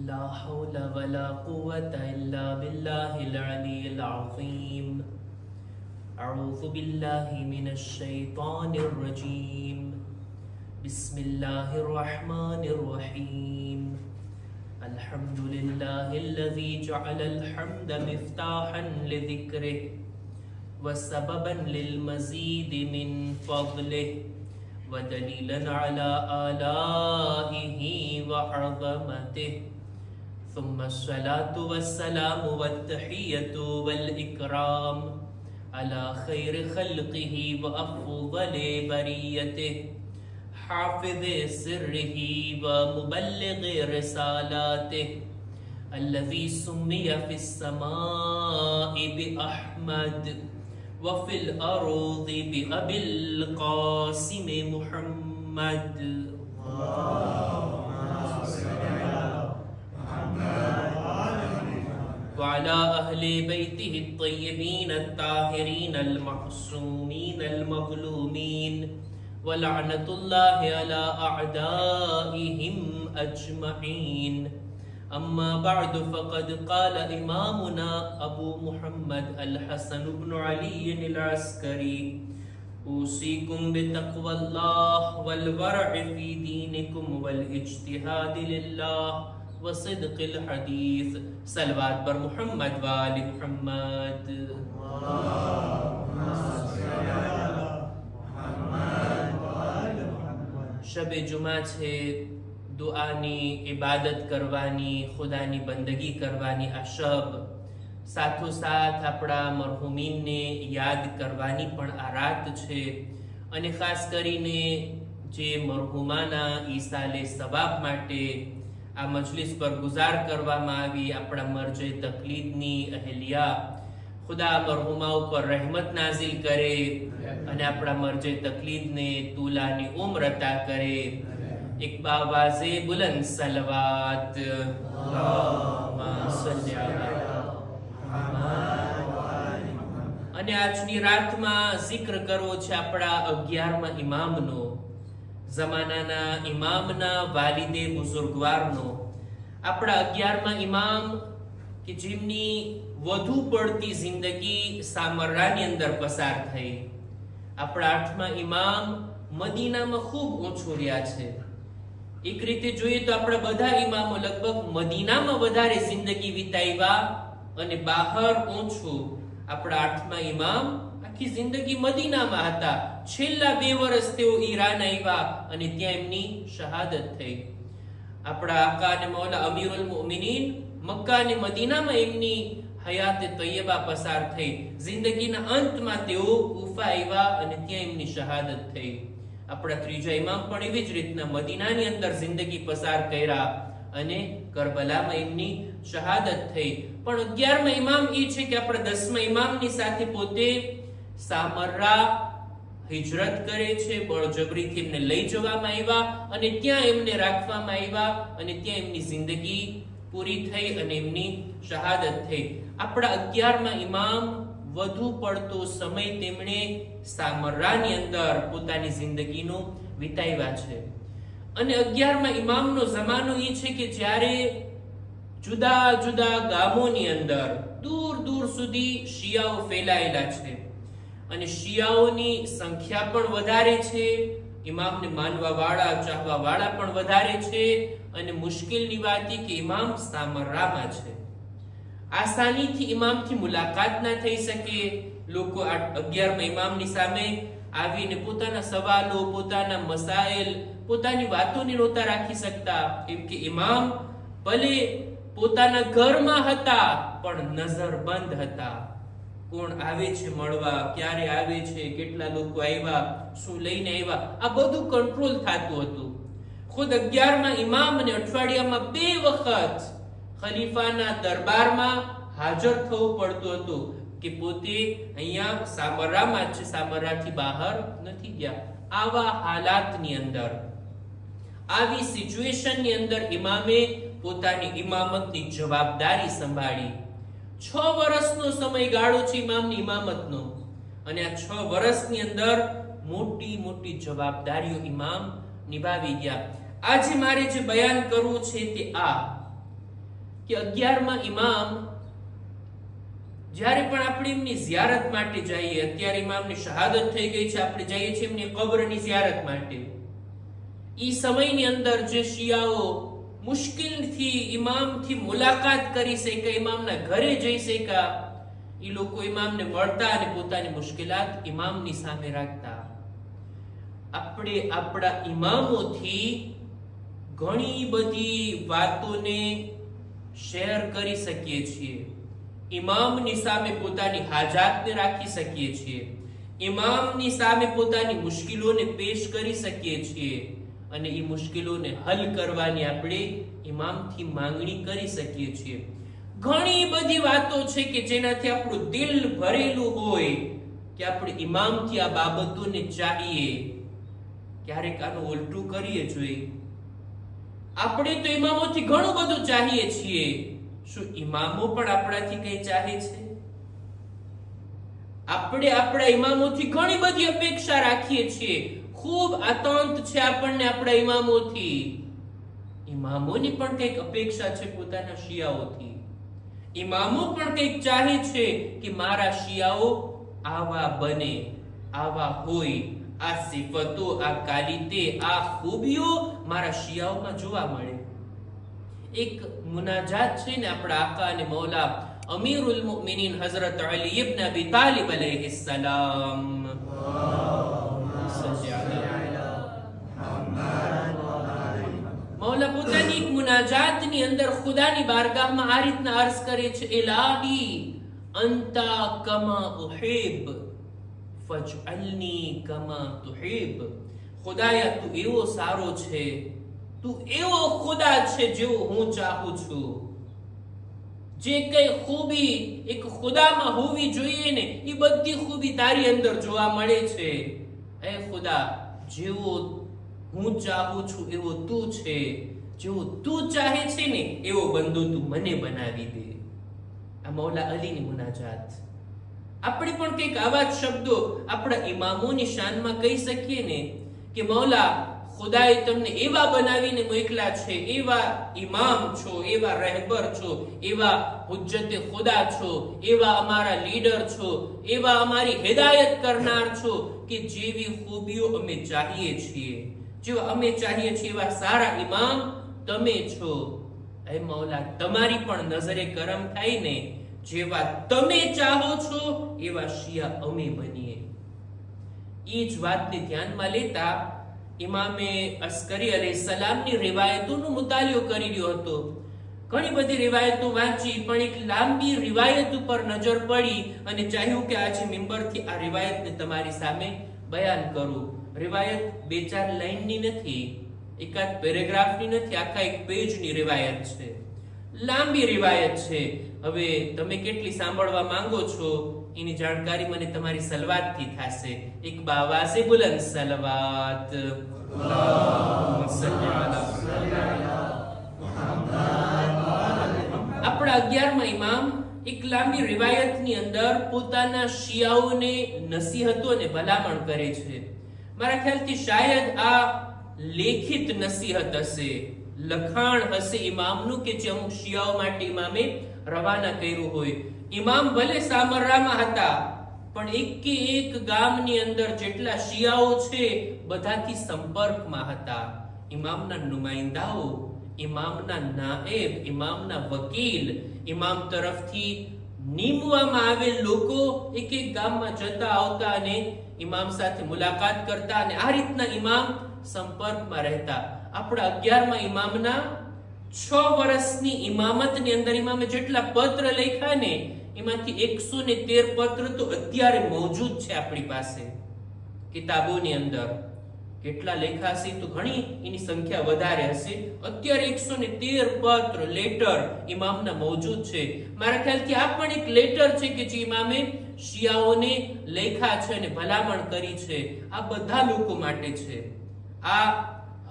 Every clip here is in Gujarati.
لا حول ولا قوة إلا بالله العلي العظيم. أعوذ بالله من الشيطان الرجيم. بسم الله الرحمن الرحيم. الحمد لله الذي جعل الحمد مفتاحا لذكره وسببا للمزيد من فضله ودليلا على آلائه وعظمته. ثم الصلاة والسلام والتحية والإكرام على خير خلقه وأفضل بريته حافظ سره ومبلغ رسالاته الذي سمي في السماء بأحمد وفي الأرض بأبي القاسم محمد. وعلى أهل بيته الطيبين الطاهرين المعصومين المظلومين ولعنة الله على أعدائهم أجمعين. أما بعد فقد قال إمامنا أبو محمد الحسن بن علي العسكري: أوصيكم بتقوى الله والورع في دينكم والاجتهاد لله وصدق الحديث. صلوات بر محمد وآل محمد. शब जुमा છે, દુઆની ઇબાદત કરવાની, ખુદાની બંદગી કરવાની આ શબ, સાથોસાથ આપણા મરહુમીનને યાદ કરવાની પણ આ રાત છે. અને ખાસ કરીને જે મરહુમાના ઈસાલે સવાબ માટે આ મજલિસ પર ગુજાર કરવામાં આવી, આપણા મરજે તકલીદની અહેલિયા, ખુદા મરહુમા ઉપર રહેમત નાઝિલ કરે અને આપણા મરજે તકલીદને તુલાની ઉમ્ર અતા કરે. એક બાવાઝે બુલંદ સલવાત. અને આજની રાતમાં જિક્ર કરવો છે આપણા 11મા ઇમામનો, જમાનાના ઇમામના વાલિદે બુઝુર્ગવારનો. આપણા 11મા ઇમામ કે જેમની વધુ પડતી જિંદગી સામરાની અંદર પસાર થઈ. આપણા 8મા ઇમામ મદીનામાં ખૂબ ઓછું રહ્યા છે. એક રીતે જોઈએ તો આપણા બધા ઇમામો લગભગ મદીનામાં વધારે જિંદગી વિતાવ્યા અને બહાર ઓછું. આપણા 8મા ઇમામ આખી જિંદગી મદીનામાં હતા. છેલ્લા 2 વર્ષ તેઓ ઈરાન આવ્યા અને ત્યાં એમની શહાદત થઈ. આપણા આકા અને મૌલા અમીરુલ મુમિનીન મક્કા અને મદીનામાં એમની હયાતે તૈયબા પસાર થઈ. જિંદગીના અંતમાં તેઓ કૂફા આવ્યા અને ત્યાં એમની શહાદત થઈ. આપણા 3જા ઇમામ પણ એવી જ રીતના મદીનાની અંદર જિંદગી પસાર કર્યા અને કરબલામાં એમની શહાદત થઈ. પણ 11મા ઇમામ એ છે કે આપણા 10મા ઇમામની સાથે પોતે સામરા હિજરત કરે છે. બળજબરીથી એમને લઈ જવામાં આવ્યા અને ત્યાં એમને રાખવામાં આવ્યા અને ત્યાં એમની જિંદગી પૂરી થઈ અને એમની શહાદત થઈ. આપણા 11મા ઇમામ વધુ પડતો સમય તેમણે સામરાની અંદર પોતાની જિંદગીનો વિતાવ્યા છે. અને 11મા ઇમામનો જમાનો એ છે કે જ્યારે જુદા જુદા ગામોની અંદર દૂર દૂર સુધી શિયાઓ ફેલાયેલા છે અને શિયાઓની સંખ્યા પણ વધારે છે, ઇમામને માનવા વાળા ચાહવા વાળા પણ વધારે છે. અને મુશ્કેલની વાત એ કે ઇમામ સામરામાં છે. આસાનીથી ઇમામથી મુલાકાત ના થઈ શકે. લોકો 11મા ઇમામની સામે આવીને પોતાના સવાલો, પોતાના મસાઇલ, પોતાની વાતોને નહોતા રાખી શકતા. કેમ કે ઇમામ ભલે પોતાના ઘરમાં હતા પણ નજર બંધ હતા. કોણ આવે છે મળવા, ક્યારે આવે છે, કેટલા લોકો આવ્યા, શું લઈને આવ્યા, આ બધું કંટ્રોલ થતું હતું. ખુદ 11મા ઇમામ અને અઠવાડિયામાં 2 વખત ખલીફાના દરબારમાં હાજર થવું પડતું હતું કે પોતે અહીંયા સામરામાં છે, સામરાથી બહાર નથી ગયા. આવા હાલાતની અંદર, આવી સિચ્યુએશનની અંદર ઇમામે પોતાની ઇમામતની જવાબદારી સંભાળી. 6 વર્ષનો સમયગાળો છે ઇમામની ઇમામતનો અને આ 6 વર્ષની અંદર મોટી મોટી જવાબદારીઓ ઇમામ નિભાવી ગયા. આજે મારે જે બયાન કરવું છે તે આ કે 11મા ઇમામ જ્યારે પણ આપણે એમની ઝિયારત માટે જઈએ, અત્યારે ઇમામની શહાદત થઈ ગઈ છે, આપણે જઈએ છીએ એમની કબ્રની ઝિયારત માટે, ઈ સમયની અંદર જે શિયાઓ મુશ્કેલથી ઇમામથી મુલાકાત કરી શકે, ઇમામના ઘરે જઈ શક્યા, ઈ લોકો ઇમામને મળતા અને પોતાની મુશ્કેલાત ઇમામની સામે રાખતા. આપણે આપણા ઇમામોથી ઘણી બધી વાતોને શેર કરી શકીએ છીએ. ઇમામની સામે પોતાની હાજાતને રાખી શકીએ છીએ, ઇમામની સામે પોતાની મુશ્કેલોને પેશ કરી શકીએ છીએ અને એ મુશ્કેલોને હલ કરવાની આપણે ઇમામથી માંગણી કરી શકીએ છીએ. ઘણી બધી વાતો છે કે જેનાથી આપણું દિલ ભરેલું હોય કે આપણે ઇમામથી આ બાબતોને ચાહીએ. ક્યારેક આનું ઉલટું કરીએ જોઈએ. આપણે તો ઇમામોથી ઘણું બધું ચાહીએ છીએ, શું ઇમામો પણ આપણાથી કંઈ ચાહે છે? આપણે આપણા ઇમામોથી ઘણી બધી અપેક્ષા રાખીએ છીએ, ખૂબ આતંક છે આપણને આપણા ઇમામોથી. ઇમામોની પણ કંઈક અપેક્ષા છે પોતાના શિયાઓથી. ઇમામો પણ કંઈક ચાહે છે કે મારા શિયાઓ આવા બને, આવા હોય, આ સિફતો, આ કાલિતે, આ ખૂબીઓ મારા શિયાઓમાં જોવા મળે. એક મુનાજાત છે ને આપણા આકા અને મૌલા અમીરુલ મુમિનીન હઝરત અલી ઇબ્ન અબી તાલિબ અલૈહિસ સલામ, મૌલા પોતાની એક મુનાજાતની અંદર ખુદાની બારગાહમાં આ રીતના અર્ઝ કરે છે, ઇલાહી અંતા કમા ઉહિબ ફજઅલની કમા તુહિબ. ખુદાયા તું એવો સારો છે, તું એવો ખુદા છે જેવો હું ચાહું છું. જે કઈ ખૂબી એક ખુદામાં હોવી જોઈએ ને એ બધી ખૂબી તારી અંદર જોવા મળે છે. એ ખુદા, જેવો હું ચાહું છું એવો તું છે, જેવો તું ચાહે છે ને એવો બંદો તું મને બનાવી દે. આ મૌલા અલીની મુનાજાત. આપણે પણ કંઈક આવા જ શબ્દો આપણા ઇમામોની શાનમાં કહી શકીએ ને કે મૌલા, ખુદાએ તમને એવા બનાવીને મોકલા છે, એવા ઇમામ છો, એવા રહેબર છો, એવા હુજ્જતે ખુદા છો, એવા અમારા લીડર છો, એવા અમારી હિદાયત કરનાર છો કે જેવી ખૂબીઓ અમે ચાહીએ છીએ, જેવા અમે ચાહીએ છીએ એવા સારા ઇમામ તમે છો. એ મૌલા, તમારી પણ નજરે કરમ થાય ને, જેવા તમે ચાહો છો એવા શિયા અમે બનીએ. એ જ વાતને ધ્યાનમાં લેતા ઇમામે અસ્કરી અલૈહિસ્સલામની રિવાયતોનો મુતાલિયો કરી રહ્યો હતો. ઘણી બધી રિવાયતો વાંચી, પણ એક લાંબી રિવાયત ઉપર નજર પડી અને ચાહ્યું કે આજે મિંબરથી આ રિવાયતને તમારી સામે બયાન કરું. રિવાયત 2-4 લાઈનની નથી, એકાદ પેરેગ્રાફની નથી, આખા એક પેજની રિવાયત છે. લાંબી રિવાયત છે. હવે તમે કેટલી સાંભળવા માંગો છો એની જાણકારી મને તમારી સલવાતથી થશે. એક બાવાસે બુલંદ સલવાત. આપણા 11મા ઇમામ એક લાંબી રિવાયતની અંદર પોતાના શિયાઓને નસીહતો અને ભલામણ કરે છે. મારા ખ્યાલથી શાયદ આ લેખિત નસીહત હશે, લખાણ હશે ઇમામનું કે જે અમુક શિયાઓ માટે ઇમામે રવાના કર્યું હોય. ઇમામ ભલે સામરામાં હતા, પણ એક ગામની અંદર જેટલા શિયાઓ છે બધાથી સંપર્કમાં હતા. ઇમામના નુમાઇંદાઓ, ઇમામના નાએબ, ઇમામના વકીલ, ઇમામ તરફથી નીમવામાં આવેલ લોકો એક ગામમાં જતા આવતા અને ઇમામ સાથે મુલાકાત કરતા અને આ રીતના ઇમામ સંપર્કમાં રહેતા. આપણા 11મા ઇમામના 6 વર્ષની ઇમામતની અંદર ઇમામે જેટલા પત્ર લખ્યા ને એમાંથી 113 પત્ર તો અત્યારે મોજૂદ છે આપણી પાસે કિતાબોની અંદર. કેટલા લેખા હશે તો ઘણી એની સંખ્યા વધારે હશે. અત્યારે 113 પત્ર, લેટર ઇમામના મોજૂદ છે. મારા ખ્યાલથી આ પણ એક લેટર છે કે જે ઇમામે શિયાઓને લેખા છે અને ભલામણ કરી છે. આ બધા લોકો માટે છે. આ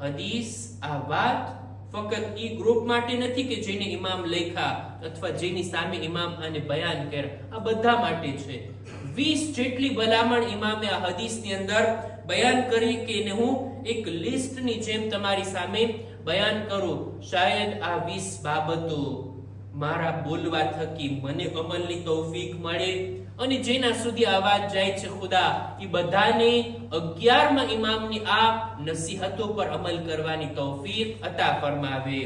હદીસ, આ વાત ફક્ત ઈ ગ્રુપ માટે નથી કે જેને ઇમામ લેખા અથવા જેની સામે ઇમામ આને બયાન કર્યા, આ બધા માટે છે. 20 જેટલી ભલામણ ઇમામે આ હદીસની અંદર બયાન કરી કે એને હું એક લિસ્ટની જેમ તમારી સામે બયાન કરું. શાયદ આ 20 બાબતો મારા બોલવા થકી મને અમલની તૌફીક મળે, અને જેના સુધી અવાજ જાય છે ખુદા, એ બધાને 11મા ઇમામની આ નસીહતો પર અમલ કરવાની તૌફીક અતા ફરમાવે.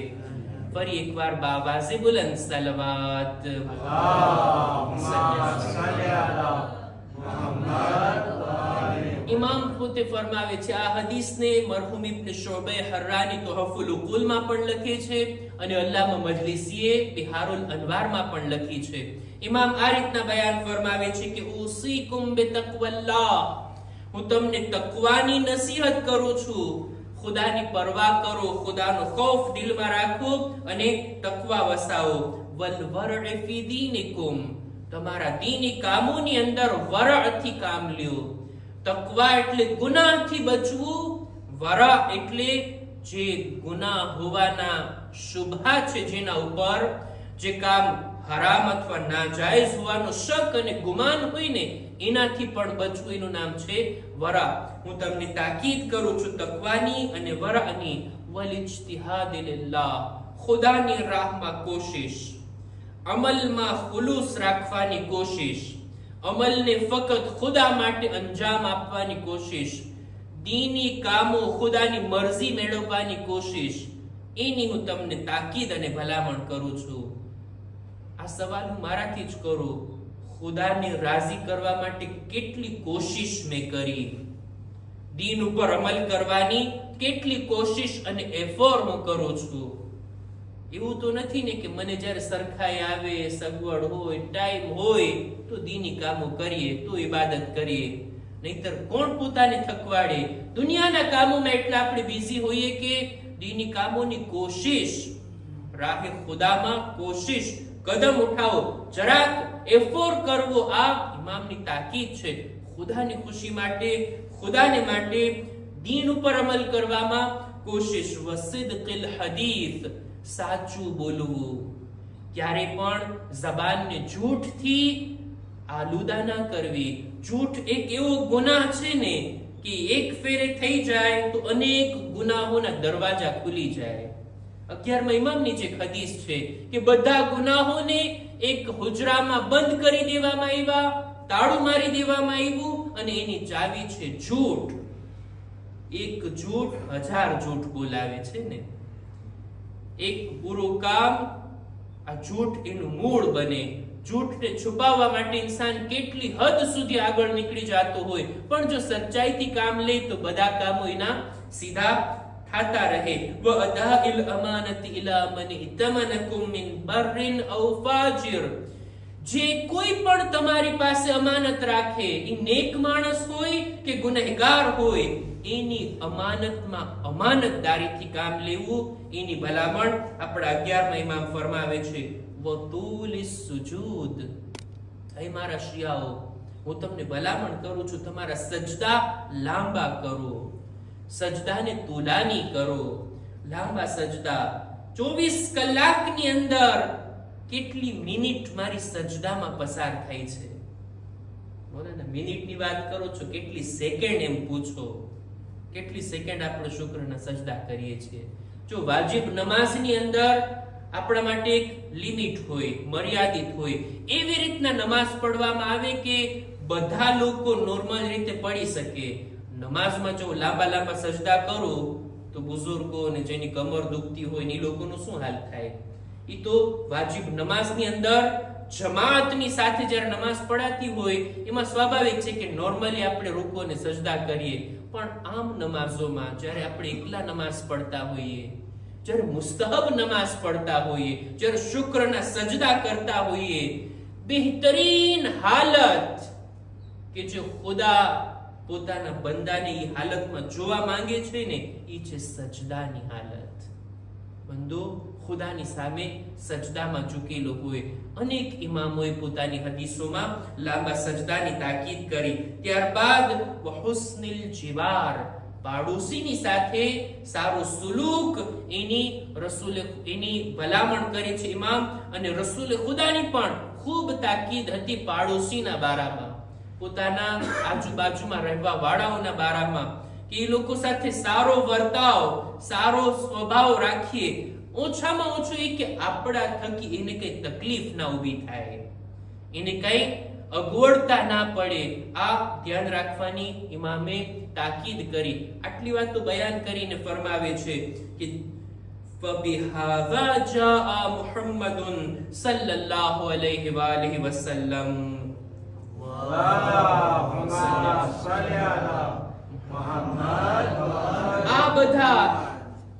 ફરી એકવાર બાવાઝે બુલંદ સલવાત. ઇમામ પોતે ફરમાવે છે, આ હદીસને મરહુમ ઇબ્ન શુબે હર્રાની તોહફુલ ઉકુલમાં પણ લખે છે, અને અલ્લામા મજલિસીએ બિહારુલ અનવારમાં પણ લખી છે. ઇમામ આ રીતના બયાન ફરમાવે છે કે ઉસીકુમ બિતક્વલ્લાહ, હું તમને તકવાની નસીહત કરું છું. ખુદાની પરવા કરો, ખુદાનો ખૌફ દિલમાં રાખો અને તકવા વસાવો. વલ વરઅ ફી દીનિકુમ, તમારા દીની કામોની અંદર વરઅથી કામ લ્યો. તકવા એટલે ગુનાહથી બચવું, વરા એટલે જે ગુનાહ હોવાના શુભા છે, જેના ઉપર જે કામ હરામ અથવા નાજાયઝ હોવાનો શક અને ગુમાન હોય ને, એનાથી પણ બચવું, એનું નામ છે વરા. હું તમને તાકીદ કરું છું તકવાની અને વરાની. વલ ઇજ્તિહાદ લિલ્લાહ, ખુદાની રાહમાં કોશિશ, અમલમાં ખુલૂસ રાખવાની કોશિશ, અમલને ફક્ત ખુદા માટે અંજામ આપવાની કોશિશ, દીની કામો ખુદાની મરજી મેળવવાની કોશિશ, એની હું તમને તાકીદ અને ભલામણ કરું છું. આ સવાલ હું મારાથી જ કરું, ખુદાને રાજી કરવા માટે કેટલી કોશિશ મેં કરી, દીન ઉપર અમલ કરવાની કેટલી કોશિશ અને એફર્ટ હું કરું છું. એવું તો નથી ને કે મને જ્યારે સરખાઈ આવે, સગવડ હોય, ટાઈમ હોય તો દીની કામો કરીએ, તો ઇબાદત કરીએ. નહીતર કોણ પોતાને થકવાડે? દુનિયાના કામોમાં એટલા આપણે બિઝી હોઈએ કે દીની કામોની કોશિશ, રાહે ખુદામાં કોશિશ, કદમ ઉઠાવો, જરાક એફોર્ટ કરવો. આ ઇમામની તાકીદ છે. ખુદાની ખુશી માટે, ખુદાને માટે દીન ઉપર અમલ કરવામાં કોશિશ. વસિદકિલ હદીથ, સાચું બોલવું. ક્યારે પણ જબાનને ઝૂઠથી આલુદા ના કરવી. ઝૂઠ એક એવો ગુનાહ છે ને કે એક ફેરે થઈ જાય તો અનેક ગુનાહોના દરવાજા ખુલી જાય. 11મા ઇમામની જે હદીસ છે કે બધા ગુનાહોને એક હુજરામાં બંધ કરી દેવામાં આવ્યા, તાળું મારી દેવામાં આવ્યું, અને એની ચાવી છે ઝૂઠ. એક ઝૂઠ 1000 ઝૂઠ બોલાવે છે ને. એક પૂરું કામ, આ ઝૂઠ એનું મૂળ બને. ઝૂઠને છુપાવવા માટે ઇન્સાન કેટલી હદ સુધી આગળ નીકળી જતો હોય, પણ જો સચ્ચાઈથી કામ લે તો બધા કામો એના સીધા થતા રહે. વ અદાઇલ અમાનતી ઇલા મન ઇતમનકુમ મિન બર્રિન ઔ ફાજિર, જે કોઈ પણ તમારી પાસે અમાનત રાખે, એ નેક માણસ હોય કે ગુનેહગાર હોય, એની અમાનતમાં અમાનતદારીથી કામ લેવું, એની ભલામણ આપણા 11મા ઇમામ ફરમાવે છે. વતુલિસ સુજૂદ, હે મારા શિયાઓ, હું તમને ભલામણ કરું છું, તમારા સજદા લાંબા કરો, સજદાને તુલાની કરો. લાંબા સજદા, 24 કલાકની અંદર કેટલી મિનિટ મારી સજદામાં પસાર થાય છે? બોલે ને, મિનિટની વાત કરો છો, કેટલી સેકન્ડ એમ પૂછો, કેટલી સેકન્ડ આપણે શુક્રના સજદા કરીએ છીએ. જો વાજિબ નમાઝની અંદર આપણા માટે એક લિમિટ હોય, મર્યાદિત હોય, એવી રીતના નમાઝ પઢવામાં આવે કે બધા લોકો નોર્મલ રીતે પડી શકે. નમાઝમાં જો લાંબા લાંબા સજદા કરો તો બુઝુર્ગો અને જેની કમર દુખતી હોય એ લોકોનું શું હાલ થાય? એ તો વાજિબ નમાઝની અંદર જમાતની સાથે જ્યારે નમાઝ પઢાતી હોય એમાં સ્વાભાવિક છે કે નોર્મલી આપણે રૂકો અને સજદા કરીએ. પણ આમ નમાઝોમાં જ્યારે આપણે એકલા નમાઝ પઢતા હોઈએ, જ્યારે મુસ્તહબ નમાઝ પઢતા હોઈએ, જ્યારે શુક્રના સજદા કરતા હોઈએ, બહેતરીન હાલત કે જે ખુદા પોતાના બંદાને એ હાલતમાં જોવા માંગે છે ને, એ છે સજદાની હાલત. બંદો ખુદાની સામે સજદામાં ઝૂકેલો હોય. અનેક ઇમામોએ પોતાની હદીસોમાં લાંબા સજદાની તાકીદ કરી. ત્યારબાદ વહુસ્નિલ જીવાર, પાડોશીની સાથે સારો સુલૂક, એની ભલામણ કરી છે ઇમામ. અને રસૂલે ખુદાની પણ ખૂબ તાકીદ હતી પાડોશીના બારામાં, પોતાના આજુબાજુમાં રહેવા વાળાઓના બારામાં, કે એ લોકો સાથે સારો વર્તાવ, સારો સ્વભાવ રાખીએ. ઓછામાં ઓછું એ કે આપણા થકી એને કઈ તકલીફ ના ઊભી થાય, એને કઈ અગવડતા ના પડે, આ ધ્યાન રાખવાની ઇમામે તાકીદ કરી. આટલી વાત તો બયાન કરીને ફરમાવે છે કે ફબિહાઝા જાઆ મુહમ્મદુન સલ્લલ્લાહુ અલૈહિ વાલિહિ વસલ્લમ. આ બધા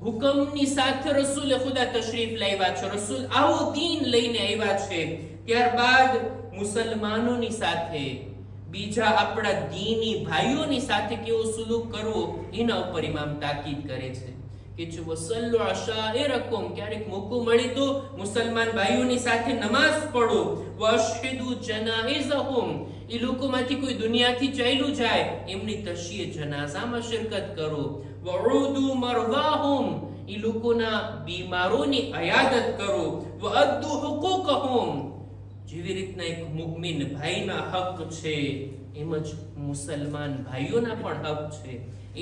હુકમની સાથે રસૂલ ખુદા તશરીફ લાવ્યા છે, રસૂલ આવો દીન લઈને આવ્યા છે. ત્યારબાદ મુસલમાનોની સાથે, બીજા આપણા દીની ભાઈઓની સાથે કેવો સુલુક કરવો એના ઉપર ઇમામ તાકીદ કરે છે કે જો વસલ્લુ અશાઇરકુમ, ક્યારેક મોકો મળે તો મુસલમાન ભાઈઓની સાથે નમાઝ પઢો. વઅશહિદુ જનાઇઝહુમ, એ લોકોમાંથી કોઈ દુનિયાથી ચાલ્યું જાય એમની તશીએ જનાઝામાં શિરકત કરો. વઉદુ મરદાહુમ, એ લોકોના બીમારોની અયાદત કરો. વઅદ્દુ હુકુકહુમ, જેવી રીતના એક મુમિન ભાઈના હક છે એમ જ મુસલમાન ભાઈઓના પણ હક છે,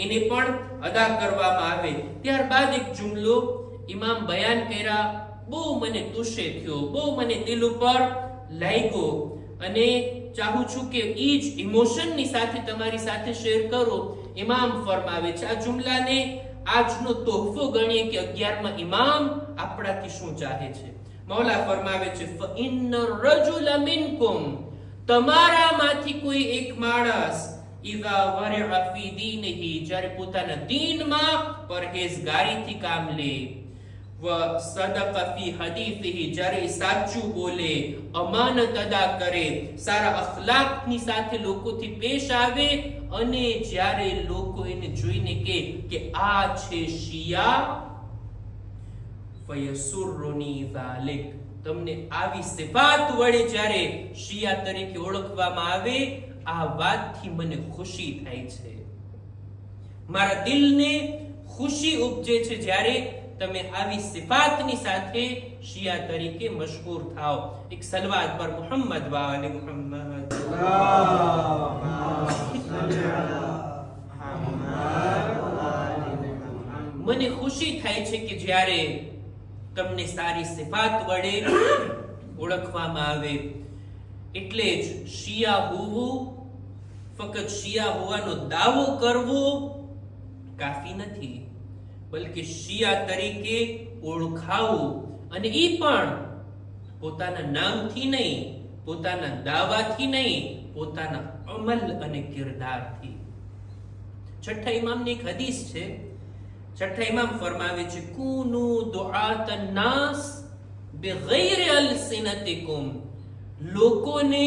એને પણ અદા કરવામાં આવે. ત્યારબાદ એક જુમલો ઇમામ બયાન કર્યા, બહુ મને તુશે થયો, બહુ મને દિલ ઉપર લાગ્યો અને ચાહું છું કે એ જ ઇમોશનની સાથે તમારી સાથે શેર કરો. ઇમામ ફરમાવે છે, આ જુમલાને આજનો તોહફો ગણીએ કે 11મા ઇમામ આપણાથી શું ચાહે છે. મૌલા ફરમાવે છે ફઇન્ન રજુલ મિનકુમ, તમારામાંથી કોઈ એક માણસ ઇઝા વરઅ ફી દીનિહી, જ્યારે પોતાના દીનમાં પરહેઝગારીથી કામ લે, વ સદક ફી હદીસિહી, જ્યારે સાચું બોલે, અમાનત અદા કરે, સારા અખલાકની સાથે લોકોથી પેશ આવે, અને જ્યારે લોકો એને જોઈને કે આ છે શિયા, ફયસુરુની ઝાલિક, તમને આવી સિફાત વડે જ્યારે શિયા તરીકે ઓળખવામાં આવે, આ વાતથી મને ખુશી થાય છે, મારા દિલને ખુશી ઉપજે છે જ્યારે તમે આવી સિફાતની સાથે શિયા તરીકે મશહૂર થાઓ. એક સલવાત પર મુહમ્મદ વ આલે મુહમ્મદ. મને ખુશી થાય છે કે જ્યારે તમને સારી સિફાત વડે ઓળખવામાં આવે. એટલે જ શિયા હોવું, ફક્ત શિયા હોવાનો દાવો કરવો કાફી નથી, બલકે શિયા તરીકે ઓળખાવું, અને એ પણ પોતાના નામથી નહીં, પોતાના દાવાથી નહીં, પોતાના અમલ અને કિરદારથી. છઠ્ઠા ઇમામની એક હદીસ છે. છઠ્ઠા ઇમામ ફરમાવે છે કુનુ દુઆતન નાસ બિગૈર અલસિનતિકુમ, લોકોને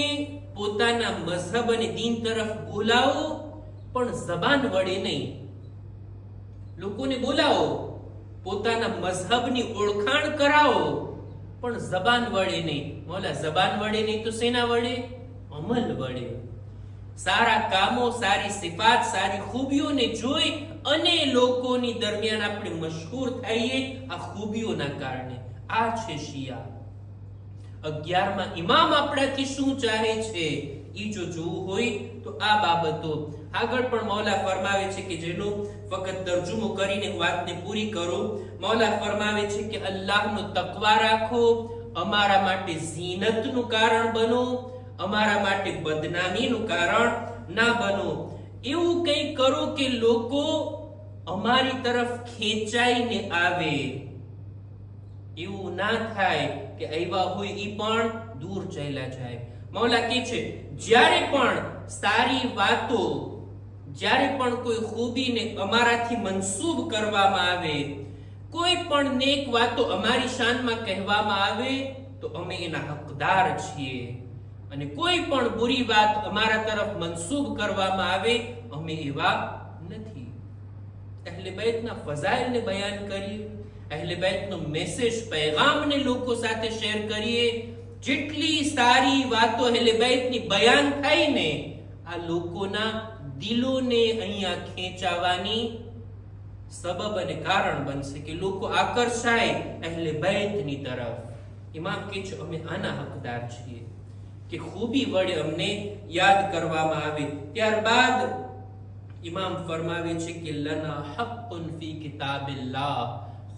પોતાના મઝહબ અને દીન તરફ બોલાવો પણ જબાન વડે નહીં. લોકોને બોલાવો, પોતાના મઝહબની ઓળખાણ કરાવો પણ જબાન વડે નહીં. મોલા જબાન વડે નહીં તો શેના વડે? અમલ વડે. સારા કામો, સારી સિફાત, સારી ખૂબીઓને જોઈ અને લોકોની દરમિયાન આપણે મશહૂર થઈએ આ ખૂબીઓના કારણે. આ છે શિયા. 11મા ઇમામ આપણાથી શું ચાહે છે ઈ જો જોવું હોય તો આ બાબતો. આગળ પણ મૌલા ફરમાવે છે કે જેનો ફક્ત તર્જુમો કરીને વાતને પૂરી કરું. મૌલા ફરમાવે છે કે અલ્લાહનો તકવા રાખો, અમારા માટે ઝીનતનું કારણ બનો, અમારા માટે બદનામીનું કારણ ના બનો. એવું કંઈ કરો કે લોકો અમારી તરફ ખેંચાઈને આવે. એવું ના થાય કે આવ્યા હોય ઈ પણ દૂર ચાલ્યા જાય. મૌલા કહે છે જ્યારે પણ સારી વાતો, જ્યારે પણ કોઈ ખૂબીને અમારાથી મનસૂબ કરવામાં આવે, કોઈ પણ નેક વાતો અમારી શાનમાં કહેવામાં આવે તો અમે એના હકદાર છીએ, અને કોઈ પણ બુરી વાત અમારા તરફ મનસૂબ કરવામાં આવે અમે એવા નથી. અહલે બેતના ફઝાઇલને બયાન કરીએ, અહલે બેતનો મેસેજ, પૈગામને લોકો સાથે શેર કરીએ. જેટલી સારી વાતો અહલે બેતની બયાન થાય ને, આ લોકોના દિલોને અહીંયા ખેંચાવાની સબબ અને કારણ બનશે કે લોકો આકર્ષાય અહલે બેતની તરફ. ઇમામ કહે છે અમે આના હકદાર છીએ કે ખૂબી વડે અમને યાદ કરવામાં આવે. ત્યારબાદ ઇમામ ફરમાવે છે કે લના હક્કુન ફી કિતાબિલ્લાહ,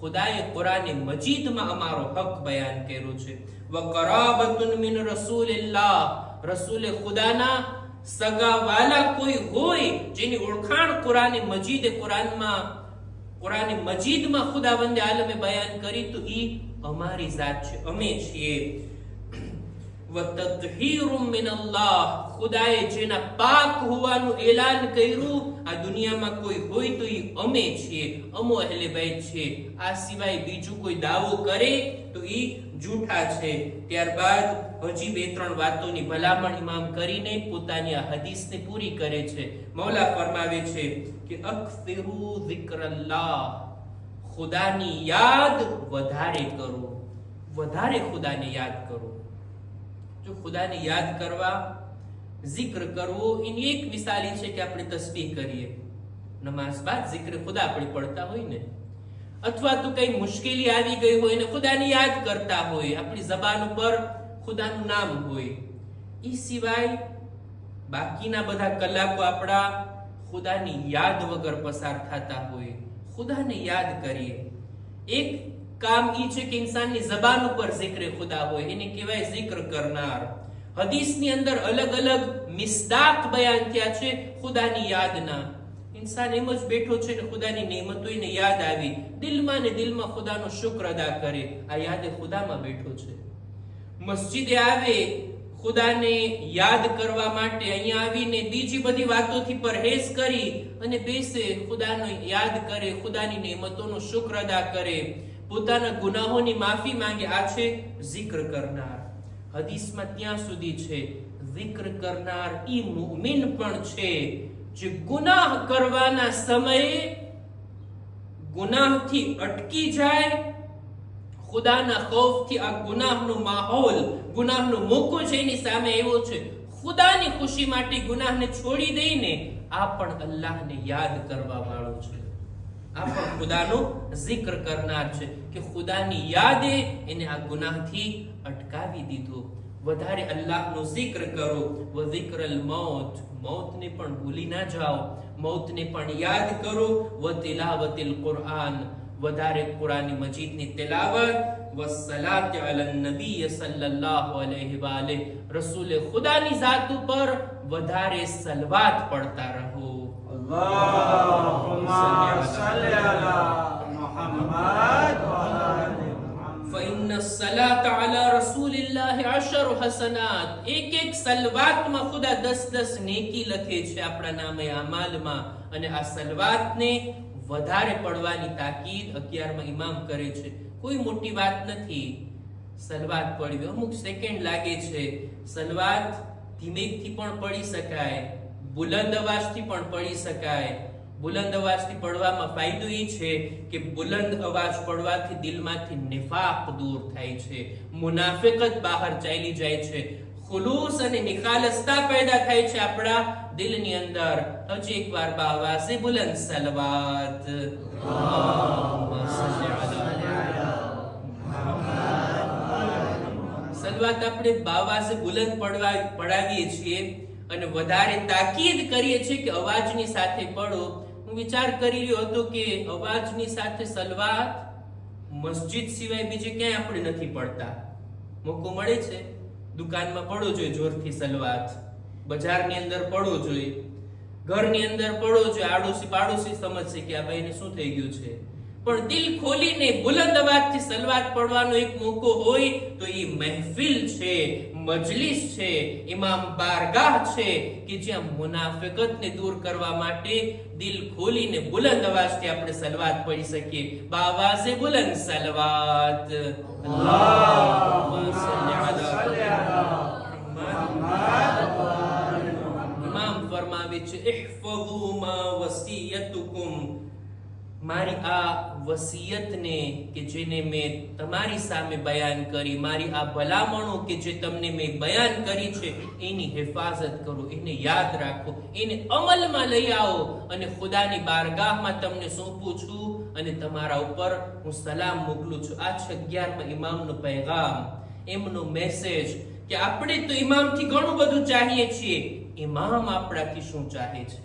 ખુદાએ કુરાન મજીદમાં અમારો હક બયાન કર્યો છે. વકરાબતુન મિન રસૂલિલ્લાહ, રસૂલે ખુદાના સગા વાલા કોઈ હોય જેની ઓળખાણ કુરાન મજીદમાં ખુદાવંદે આલમે બયાન કરી તો ઈ અમારી જાત છે, અમે છીએ. વતતહીરુમ મિનલ્લાહ, ખુદાએ જેના પાક હોવાનું એલાન કર્યું આ દુનિયામાં કોઈ હોય તો ઈ અમે છીએ, અમો અહેલે બેત છીએ. આ સિવાય બીજું કોઈ દાવો કરે તો ઈ જૂઠા છે. ત્યારબાદ હજી 2-3 વાતોની ભલામણ ઇમામ કરીને પોતાની આ હદીસને પૂરી કરે છે. મૌલા ફરમાવે છે કે અક્સિરુ ઝિક્રલ્લાહ, ખુદાની યાદ વધારે કરો, વધારે ખુદાને યાદ કરો. જો ખુદાને યાદ કરવા, zikr કરવો, એની એક મિસાલી છે કે આપણે તસ્બીહ કરીએ, નમાઝ બાદ zikr ખુદા આપણે પડતા હોય ને, અથવા તો કઈ મુશ્કેલી આવી ગઈ હોય ને ખુદાને યાદ કરતા હોય, આપણી જબાન ઉપર ખુદાનું નામ હોય. એ સિવાય બાકીના બધા કલાકો આપણા ખુદાની યાદ વગર પસાર થતા હોય. ખુદાને યાદ કરીએ. એક કામ ઈ છે કે ઇન્સાનની જબાન ઉપર zikr ખુદા હોય, એને કહેવાય zikr કરનાર. હદીસની અંદર અલગ અલગ મિસ્દાક બયાન થયા છે ખુદાની યાદના. ઇન્સાન એમ જ બેઠો છે ને ખુદાની નેમતો એને યાદ આવી, દિલમાં ને દિલમાં ખુદાનો શુક્ર અદા કરે, આ યાદ ખુદામાં બેઠો છે. મસ્જિદે આવે ખુદાને યાદ કરવા માટે, અહીંયા આવીને બીજી બધી વાતોથી પરહેઝ કરી અને બેસે, ખુદાનો યાદ કરે, ખુદાની નેમતોનો શુક્ર અદા કરે, પોતાના ગુનાહોની માફી માંગે. આ છે zikr કરનાર. હદીસમાં ત્યાં સુધી છે zikr કરનાર ઈ મુમિન પણ છે જે ગુનાહ કરવાના સમયે ગુનાહથી અટકી જાય, ખુદાના ખૌફથી આ ગુનાહનો માહોલ, ગુનાહનો મોકો છે એની સામે આવ્યો છે, ખુદાની ખુશી માટે ગુનાહને છોડી દઈને આ પણ અલ્લાહને યાદ કરવા વાળો છે. આ પણ ખુદાનો zikr કરનાર છે કે ખુદાની યાદે એને આ ગુનાહથી અટકાવી દીધો. વધારે અલ્લાહનો zikr કરો. વ zikરલ મૌત, મૌતને પણ ભૂલી ના જાઓ, મૌતને પણ યાદ કરો. વ તિલાવતિલ કુરઆન, વધારે કુરાની મજીદની તિલાવત. વ સલાત અલા નબી સલ્લલ્લાહુ અલૈહિ વ આલિહ, રસૂલે ખુદાની જાત ઉપર વધારે સલવાત પડતા રહો. અલ્લાહુમ્મા સલ્લી અલા મુહમ્મદ વ આલિ મુહમ્મદ. ફઇન્ન સલાત અલા રસૂલિલ્લાહ 10 હસનાત, એક સલવાતમાં ખુદા 10 નેકી લખે છે આપણા નામે અમાલમાં. અને આ સલવાતને વધારે પડવાની તાકીદ 11માં ઇમામ કરે છે. કોઈ મોટી વાત નથી સલવાત પડવી, અમુક સેકન્ડ લાગે છે. સલવાત ધીમેથી પણ પડી શકાય, બુલંદ અવાજથી પણ પડી શકાય. બુલંદ અવાજથી પડવામાં ફાયદો એ છે કે બુલંદ અવાજ પડવાથી દિલમાંથી નિફાક દૂર થાય છે, મુનાફિકત બહાર ચાલી જાય છે, ખુલૂસ અને નિખાલસતા પેદા થાય છે આપણા દિલની અંદર. હજી એકવાર બાવાસે બુલંદ સલવાત. સલવાત આપણે બાવાસે બુલંદ પડાવીએ છીએ અને વધારે તાકીદ કરીએ છીએ કે અવાજની સાથે પડો. હું વિચાર કરી રહ્યો હતો કે અવાજની સાથે સલવાત મસ્જિદ સિવાય બીજે ક્યાંય આપણે નથી પડતા. મોકો મળે છે દુકાનમાં પડવો જોઈએ જોરથી સલવાત, બજારની અંદર પડવો જોઈએ, ઘરની અંદર પડવો જોઈએ. આડોશી પાડોશી સમજશે કે આ ભાઈને શું થઈ ગયું છે. પણ દિલ ખોલીને બુલંદ અવાજથી સલવાત પડવાનો એક મોકો હોય તો એ મહેફિલ છે, મજલિસ છે, ઇમામ બારગાહ છે કે જ્યાં મુનાફિકતને દૂર કરવા માટે દિલ ખોલીને બુલંદ અવાજથી આપણે સલવાત પડી શકીએ. બાવાસે બુલંદ સલવાત. અલ્લાહુમ્મા સલ્લી અલા મુહમ્મદ. ઇમામ ફરમાવે છે ઇહફઝુ મા વસિયતુકુમ, મારી આ વસિયતને કે જેને મેં તમારી સામે બયાન કરી, મારી આ ભલામણો કે જે તમને મેં બયાન કરી છે એની હિફાજત કરો, એને યાદ રાખો, એને અમલમાં લઈ આવો. અને ખુદાની બારગાહમાં તમને સોંપું છું અને તમારા ઉપર હું સલામ મોકલું છું. આ છે 11માં ઇમામનો પૈગામ, એમનો મેસેજ કે આપણે તો ઇમામથી ઘણું બધું ચાહીએ છીએ, ઇમામ આપણાથી શું ચાહે છે,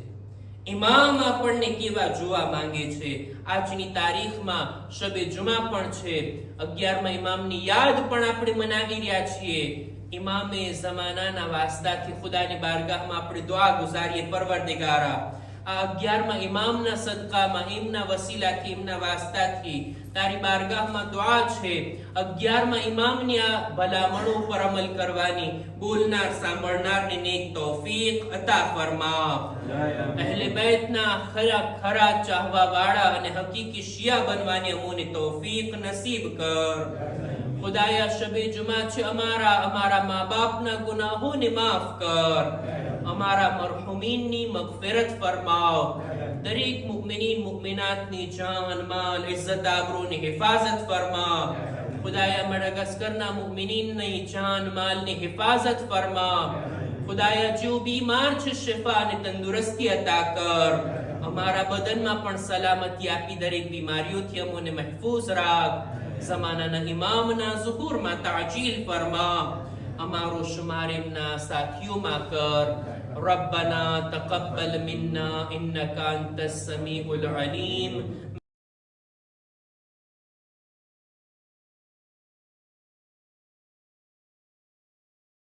ઇમામ આપણને કેવા જોવા માંગે છે. આજની તારીખમાં શબે જુમા પણ છે. 11મા ઇમામની યાદ પણ આપણે મનાવી રહ્યા છીએ. ઇમામે ઝમાનાના વાસ્તાથી ખુદાની બારગાહમાં આપણે દુઆ ગુજારીએ, પરવરદિગારા આ 11મા ઇમામના સદકામાં, એમના વસીલાથી, એમના વાસ્તાથી તારી બારગાહમાં દુઆ છે 11મા ઇમામની આ ભલામણો પર અમલ કરવાની બોલનાર સાંભળનારને નેક તૌફીક અતા ફરમા. અહેલે બેતના ખરા ચાહવા વાળા અને હકીકી શિયા બનવાની અમોને તૌફીક નસીબ કર. ખુદાયા શબે જુમા છે અમારા મા બાપના ગુનાહોને માફ કર. અમારા મરહુમીનની મગફિરત ફરમાવ. દરેક મુમિનીન મુમિનાતની જાન માલ ઇઝ્ઝત આબરૂની હિફાજત ફરમા. ખુદાયા મડગસ્કરના મુમિનીનની જાન માલની હિફાજત ફરમા. ખુદાયા જો બીમાર છે શિફા અને તંદુરસ્તી અતા કર. અમારા બદનમાં પણ સલામતી આપી દરેક બીમારીઓથી અમોને મહફૂઝ રાખ. ઝમાનાના ઇમામના ઝુહુરમાં તાજીલ ફરમા. અમારો શુમાર એમના સાથીઓમાં કર. ربنا تقبل منا إنك أنت السميع العليم